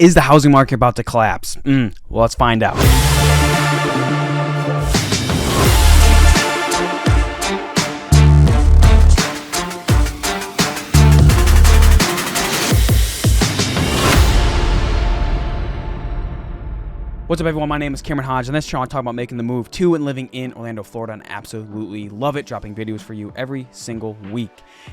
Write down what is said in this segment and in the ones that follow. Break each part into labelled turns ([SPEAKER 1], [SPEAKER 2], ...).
[SPEAKER 1] Is the housing market about to collapse? Well, let's find out. What's up, everyone? My name is Cameron Hodge, and this channel I talk about making the move to and living in Orlando, Florida, and absolutely love it, dropping videos for you every single week.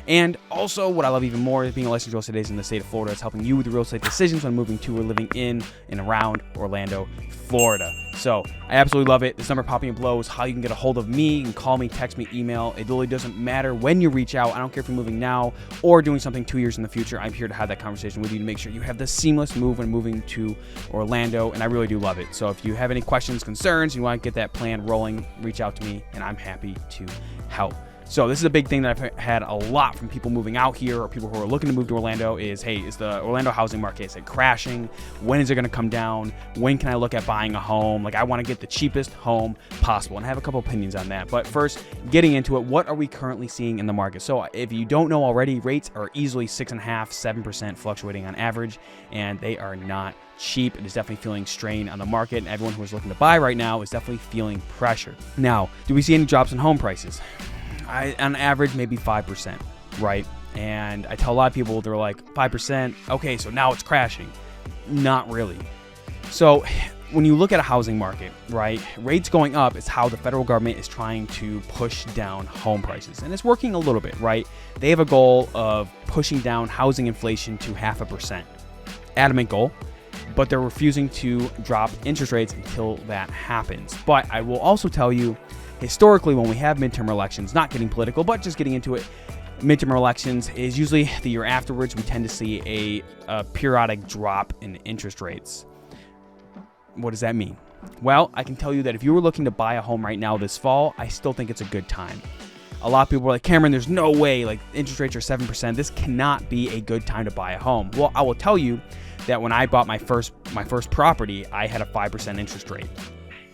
[SPEAKER 1] And also, what I love even more is being a licensed real estate agent in the state of Florida. It's helping you with the real estate decisions when moving to or living in and around Orlando, Florida. So I absolutely love it. This number popping up below is how you can get a hold of me. You can call me, text me, email. It really doesn't matter when you reach out. I don't care if you're moving now or doing something 2 years in the future. I'm here to have that conversation with you to make sure you have the seamless move when moving to Orlando, and I really do love it. So if you have any questions, concerns, you want to get that plan rolling, reach out to me, and I'm happy to help. So this is a big thing that I've had a lot from people moving out here or people who are looking to move to Orlando is, hey, is the Orlando housing market, is it crashing? When is it going to come down? When can I look at buying a home? Like, I want to get the cheapest home possible, and I have a couple opinions on that. But first, getting into it, what are we currently seeing in the market? So if you don't know already, rates are easily 6.5%, 7% fluctuating on average, and they are not cheap. It is definitely feeling strain on the market, and everyone who is looking to buy right now is definitely feeling pressure. Now, do we see any drops in home prices? On average, maybe 5%, right? And I tell a lot of people, they're like, 5%, okay, so now it's crashing. Not really. So when you look at a housing market, right, rates going up is how the federal government is trying to push down home prices. And it's working a little bit, right? They have a goal of pushing down housing inflation to 0.5%. Adamant goal. But they're refusing to drop interest rates until that happens. But I will also tell you, historically, when we have midterm elections, not getting political, but just getting into it, midterm elections is usually the year afterwards, we tend to see a periodic drop in interest rates. What does that mean? Well, I can tell you that if you were looking to buy a home right now this fall, I still think it's a good time. A lot of people are like, Cameron, there's no way, like, interest rates are 7%. This cannot be a good time to buy a home. Well, I will tell you that when I bought my first property, I had a 5% interest rate.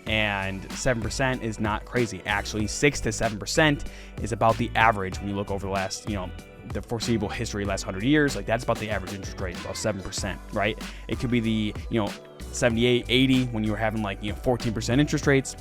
[SPEAKER 1] And 7% is not crazy. Actually, 6 to 7% is about the average when you look over the last, the foreseeable history, last 100 years. Like, that's about the average interest rate, about 7%, right? It could be the, 78, 80 when you were having 14% interest rates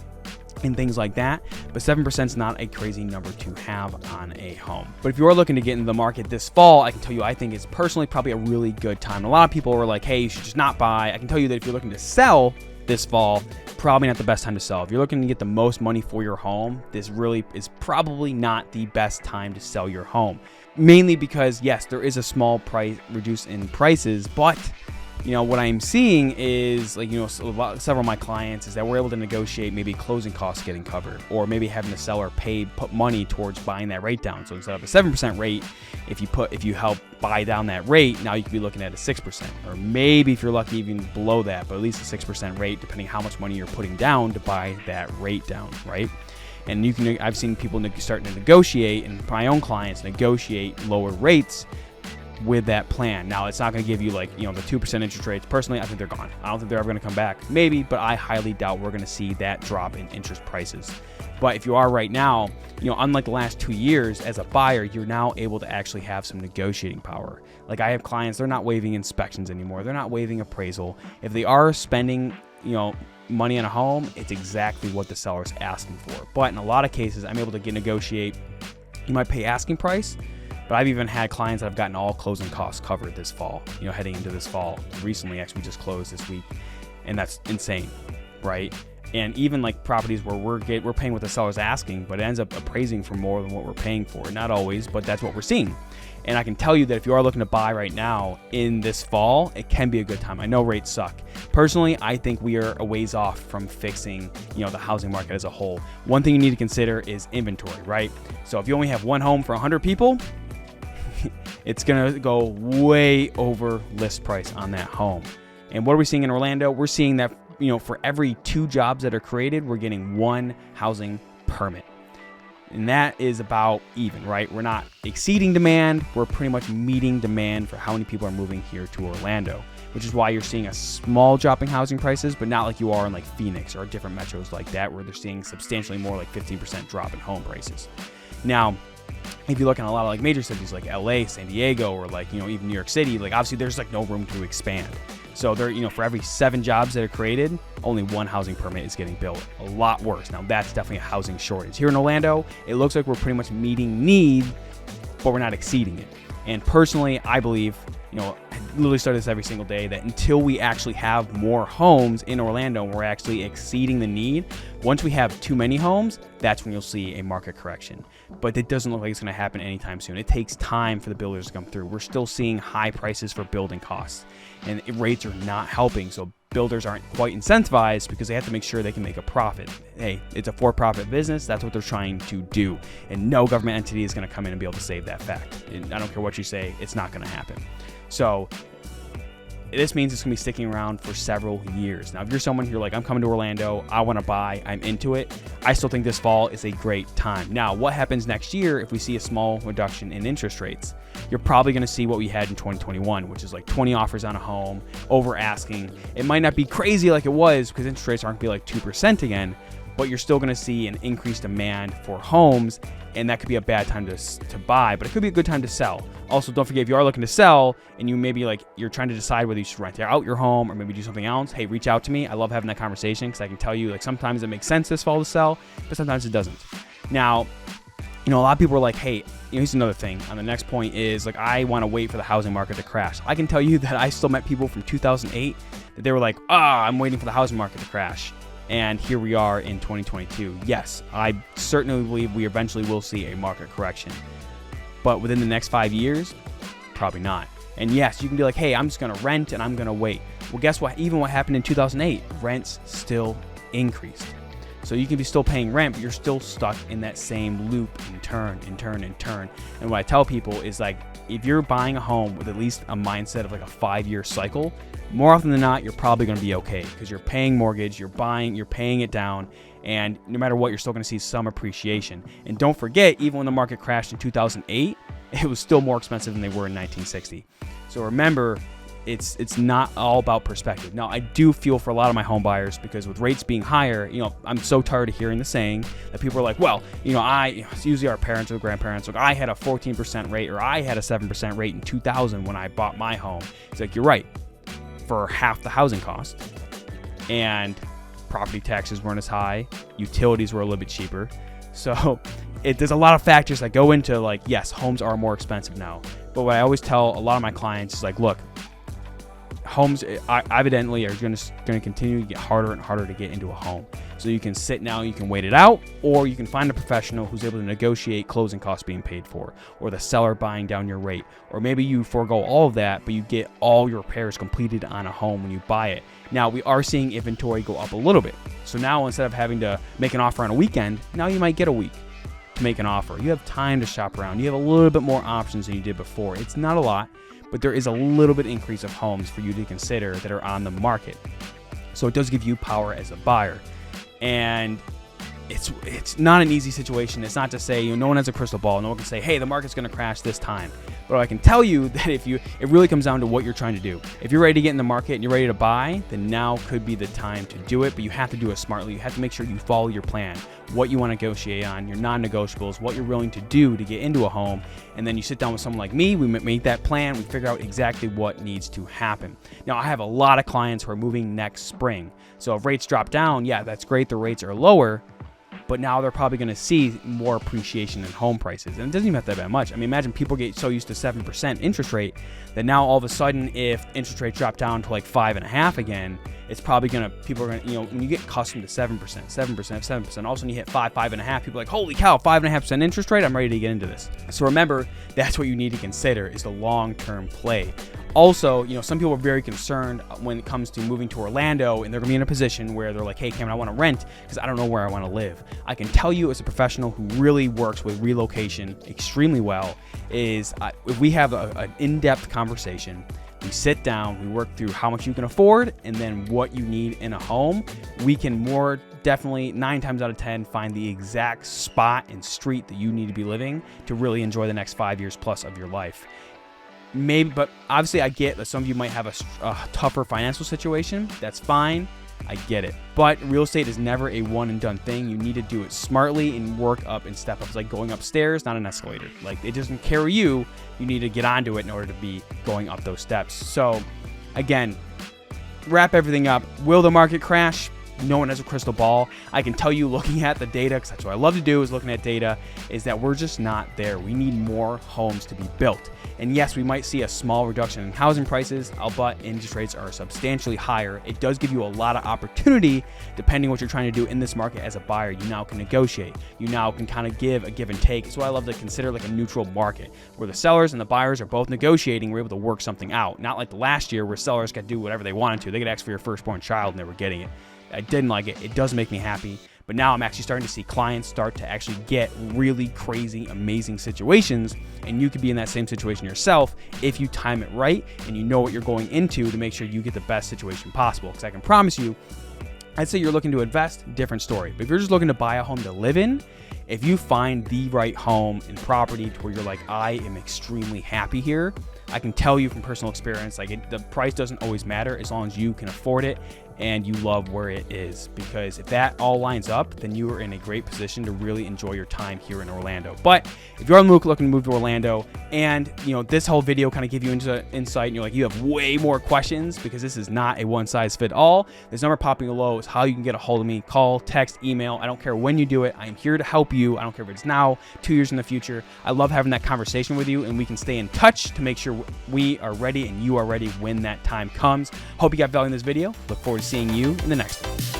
[SPEAKER 1] and things like that. But 7% is not a crazy number to have on a home. But if you are looking to get into the market this fall, I can tell you, I think it's personally probably a really good time. A lot of people are like, hey, you should just not buy. I can tell you that if you're looking to sell this fall, probably not the best time to sell. If you're looking to get the most money for your home, this really is probably not the best time to sell your home. Mainly because, yes, there is a small price reduce in prices, but what I'm seeing is, several of my clients is that we're able to negotiate maybe closing costs getting covered, or maybe having the seller put money towards buying that rate down. So instead of a 7% rate, if you help buy down that rate, now you could be looking at a 6%, or maybe if you're lucky, even below that, but at least a 6% rate, depending how much money you're putting down to buy that rate down, right? And I've seen people starting to negotiate, and my own clients negotiate lower rates with that plan. Now, it's not going to give you the 2% interest rates. Personally, I think they're gone. I don't think they're ever going to come back. Maybe, but I highly doubt we're going to see that drop in interest prices. But if you are right now, unlike the last 2 years, as a buyer, you're now able to actually have some negotiating power. Like, I have clients, they're not waiving inspections anymore. They're not waiving appraisal. If they are spending, money on a home, it's exactly what the seller's asking for. But in a lot of cases, I'm able to negotiate. You might pay asking price, but I've even had clients that have gotten all closing costs covered this fall, heading into this fall. Recently, actually, we just closed this week, and that's insane, right? And even properties where we're paying what the seller's asking, but it ends up appraising for more than what we're paying for. Not always, but that's what we're seeing. And I can tell you that if you are looking to buy right now in this fall, it can be a good time. I know rates suck. Personally, I think we are a ways off from fixing, the housing market as a whole. One thing you need to consider is inventory, right? So if you only have one home for 100 people, it's going to go way over list price on that home. And what are we seeing in Orlando? We're seeing that, for every 2 jobs that are created, we're getting 1 housing permit. And that is about even, right? We're not exceeding demand. We're pretty much meeting demand for how many people are moving here to Orlando, which is why you're seeing a small drop in housing prices, but not like you are in Phoenix or different metros like that, where they're seeing substantially more, 15% drop in home prices. Now, if you look in a lot of like major cities like LA, San Diego, or like, even New York City, like obviously there's like no room to expand. So there, for every 7 jobs that are created, only 1 housing permit is getting built. A lot worse. Now that's definitely a housing shortage. Here in Orlando, it looks like we're pretty much meeting need, but we're not exceeding it. And personally, I believe, I literally start this every single day, that until we actually have more homes in Orlando and we're actually exceeding the need, once we have too many homes, that's when you'll see a market correction. But it doesn't look like it's going to happen anytime soon. It takes time for the builders to come through. We're still seeing high prices for building costs, and rates are not helping. So builders aren't quite incentivized because they have to make sure they can make a profit. Hey, it's a for-profit business. That's what they're trying to do. And no government entity is going to come in and be able to save that fact. And I don't care what you say, it's not going to happen. So this means it's going to be sticking around for several years. Now, if you're someone who's like, I'm coming to Orlando, I want to buy, I'm into it, I still think this fall is a great time. Now, what happens next year if we see a small reduction in interest rates? You're probably going to see what we had in 2021, which is like 20 offers on a home, over asking. It might not be crazy like it was because interest rates aren't going to be like 2% again, but you're still going to see an increased demand for homes, and that could be a bad time to buy, but it could be a good time to sell. Also, don't forget, if you are looking to sell and you maybe you're trying to decide whether you should rent out your home or maybe do something else, hey, reach out to me. I love having that conversation because I can tell you sometimes it makes sense this fall to sell, but sometimes it doesn't. Now, a lot of people are like, hey, here's another thing. On the next point is I want to wait for the housing market to crash. I can tell you that I still met people from 2008 that they were like, I'm waiting for the housing market to crash. And here we are in 2022. Yes, I certainly believe we eventually will see a market correction. But within the next 5 years, probably not. And yes, you can be like, hey, I'm just going to rent and I'm going to wait. Well, guess what? Even what happened in 2008, rents still increased. So you can be still paying rent, but you're still stuck in that same loop and turn and turn and turn. And what I tell people is if you're buying a home with at least a mindset of a 5-year cycle, more often than not, you're probably going to be okay because you're paying mortgage, you're paying it down, and no matter what, you're still going to see some appreciation. And don't forget, even when the market crashed in 2008, it was still more expensive than they were in 1960. So remember, it's not all about perspective. Now, I do feel for a lot of my home buyers because with rates being higher, I'm so tired of hearing the saying that people are like, well, it's usually our parents or grandparents, I had a 14% rate or I had a 7% rate in 2000 when I bought my home. It's like, you're right, for half the housing cost, and property taxes weren't as high, utilities were a little bit cheaper. So there's a lot of factors that go into yes, homes are more expensive now. But what I always tell a lot of my clients is look, homes evidently are going to continue to get harder and harder to get into a home. So you can sit now, you can wait it out, or you can find a professional who's able to negotiate closing costs being paid for, or the seller buying down your rate, or maybe you forego all of that, but you get all your repairs completed on a home when you buy it. Now, we are seeing inventory go up a little bit. So now instead of having to make an offer on a weekend, now you might get a week to make an offer. You have time to shop around. You have a little bit more options than you did before. It's not a lot, but there is a little bit increase of homes for you to consider that are on the market. So it does give you power as a buyer. And it's not an easy situation. It's not to say, no one has a crystal ball. No one can say, hey, the market's going to crash this time. But I can tell you that it really comes down to what you're trying to do. If you're ready to get in the market and you're ready to buy, then now could be the time to do it. But you have to do it smartly. You have to make sure you follow your plan, what you want to negotiate on, your non-negotiables, what you're willing to do to get into a home. And then you sit down with someone like me. We make that plan. We figure out exactly what needs to happen. Now, I have a lot of clients who are moving next spring. So if rates drop down, yeah, that's great. The rates are lower. But now they're probably going to see more appreciation in home prices. And it doesn't even have to be that much. I mean, imagine people get so used to 7% interest rate that now all of a sudden, if interest rates drop down to 5.5 again, it's probably people are going to, when you get accustomed to 7%, all of a sudden you hit 5.5, people are like, holy cow, 5.5% interest rate, I'm ready to get into this. So remember, that's what you need to consider is the long-term play. Also, some people are very concerned when it comes to moving to Orlando, and they're going to be in a position where they're like, hey, Cameron, I want to rent because I don't know where I want to live. I can tell you as a professional who really works with relocation extremely well is if we have an in-depth conversation, we sit down, we work through how much you can afford and then what you need in a home, we can more definitely 9 times out of 10 find the exact spot and street that you need to be living to really enjoy the next 5 years plus of your life. Maybe, but obviously I get that some of you might have a tougher financial situation. That's fine. I get it. But real estate is never a one and done thing. You need to do it smartly and work up and step up. It's like going upstairs, not an escalator. Like, it doesn't carry you. You need to get onto it in order to be going up those steps. So again, wrap everything up. Will the market crash? No one has a crystal ball. I can tell you, looking at the data, because that's what I love to do, is looking at data, is that we're just not there. We need more homes to be built. And yes, we might see a small reduction in housing prices, but interest rates are substantially higher. It does give you a lot of opportunity, depending what you're trying to do in this market as a buyer. You now can negotiate. You now can kind of give a give and take. It's what I love to consider like a neutral market, where the sellers and the buyers are both negotiating. We're able to work something out. Not like the last year where sellers could do whatever they wanted to. They could ask for your firstborn child and they were getting it. I didn't like it. It does make me happy. But now I'm actually starting to see clients start to actually get really crazy, amazing situations. And you could be in that same situation yourself if you time it right and you know what you're going into to make sure you get the best situation possible. Because I can promise you, I'd say you're looking to invest, different story. But if you're just looking to buy a home to live in, if you find the right home and property to where you're like, I am extremely happy here, I can tell you from personal experience, like the price doesn't always matter as long as you can afford it and you love where it is. Because if that all lines up, then you are in a great position to really enjoy your time here in Orlando. But if you're on the looking to move to Orlando, and this whole video kind of give you into insight, and you're like, you have way more questions, because this is not a one size fit all. This number popping below is how you can get a hold of me. Call, text, email. I don't care when you do it. I am here to help you. I don't care if it's now, 2 years in the future. I love having that conversation with you, and we can stay in touch to make sure we are ready and you are ready when that time comes. Hope you got value in this video. Look forward to seeing you in the next one.